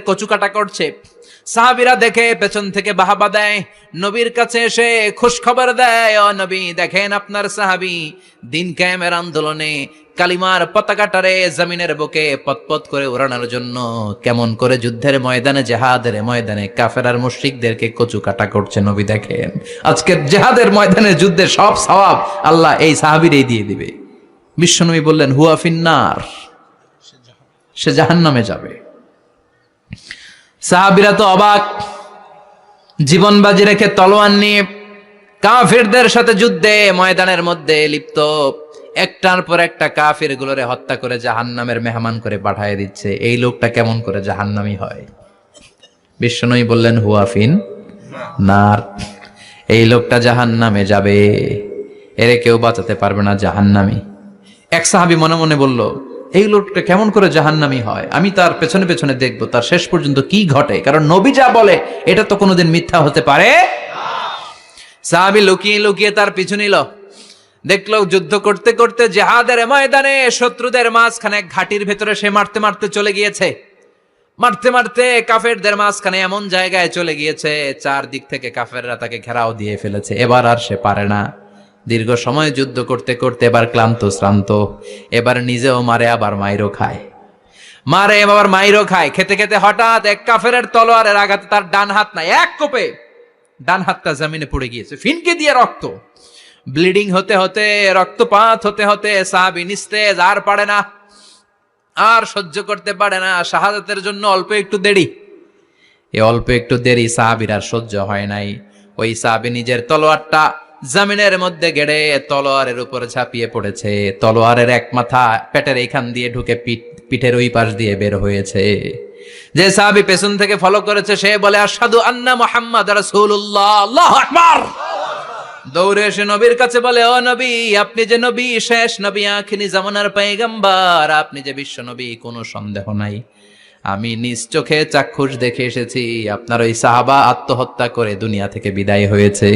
কচু কাটা করছে। সাহাবীরা দেখে পেছন থেকে বাহাবা দেয়, নবীর কাছে এসে খুশ খবর দেয়, ও নবী দেখেন আপনার সাহাবী দিন কায়েমের আন্দোলনে কালিমার পতাকাটারে জমিনের বুকে পতপত করে উড়ানোর জন্য কেমন করে যুদ্ধের ময়দানে, জিহাদের ময়দানে কাফের আর মুশরিকদেরকে কচু কাটা করছে। নবী দেখেন আজকের জিহাদের ময়দানে যুদ্ধের সব সওয়াব আল্লাহ এই সাহাবীরই দিয়ে দিবে। বিশ্বনবী বললেন হুয়া ফিন্নার, সে জাহান্নামে যাবে। সাহাবীরা তো অবাক, জীবন বাজি রেখে তলোয়ার নিয়ে কাফিরদের সাথে যুদ্ধে ময়দানের মধ্যে লিপ্ত, একটার পর একটা কাফির গুলোরে হত্যা করে জাহান্নামের মেহমান করে পাঠিয়ে দিচ্ছে। এই লোকটা কেমন করে জাহান্নামী হয়? বিশ্বনবী বললেন হুয়া ফিন নার, এই লোকটা জাহান্নামে যাবে, এরে কেউ বাঁচাতে পারবে না, জাহান্নামী। এক সাহাবী মনে মনে বলল এই লোকটা কেমন করে জাহান্নামী হয়, আমি তার পেছনে পেছনে দেখবো তার শেষ পর্যন্ত কি ঘটে, কারণ নবী যা বলে এটা তো কোনোদিন মিথ্যা হতে পারে। সাহাবী লুকিয়ে লুকিয়ে তার পিছু নিল, দেখলো যুদ্ধ করতে করতে জিহাদের ময়দানে শত্রুদের মাঝখানে ঘাটির ভেতরে সে মারতে মারতে চলে গিয়েছে। মারতে মারতে কাফেরদের মাঝখানে এমন জায়গায় চলে গিয়েছে চারদিক থেকে কাফেররা তাকে ঘেরাও দিয়ে ফেলেছে। এবার আর সে পারে না, দীর্ঘ সময় যুদ্ধ করতে করতে এবার ক্লান্ত শ্রান্ত, এবার নিজেও মারে আবার মাইরও খায়, মারে আবার মাইরও খায়। খেতে খেতে হঠাৎ এক কাফেরের তলোয়ারের আঘাতে তার ডান হাত নাই, এক কোপে ডান হাতটা জমিনে পড়ে গিয়েছে, ফিনকে দিয়ে রক্ত, ব্লিডিং হতে হতে, রক্তপাত হতে হতে সাহাবী নিস্তেজ, আর পারে না, আর সহ্য করতে পারে না। শাহাদাতের জন্য অল্প একটু দেরি, এই অল্প একটু দেরি সাহাবীর আর সহ্য হয় নাই। ওই সাহাবী নিজের তলোয়ারটা জমিনের মধ্যে গেড়ে তলোয়ারের উপর ঝাঁপিয়ে পড়েছে। তলোয়ারের এক মাথা পেটের এইখান দিয়ে ঢুকে পিঠের ওই পাশ দিয়ে বের হয়েছে। যে সাহাবী পেছন থেকে ফলো করেছে সে বলে আশহাদু আন্না মুহাম্মাদ রাসূলুল্লাহ, আল্লাহু আকবার। দৌড়ে এসে নবীর কাছে বলে ও নবী, আপনি যে নবী, শেষ নবী, আখিরি জামানার পয়গম্বর, আপনি যে বিশ্ব নবী, কোনো সন্দেহ নাই। আমি নিজ চোখে চাক্ষুষ দেখে এসেছি আপনার ওই সাহাবা আত্মহত্যা করে দুনিয়া থেকে বিদায় হয়েছে।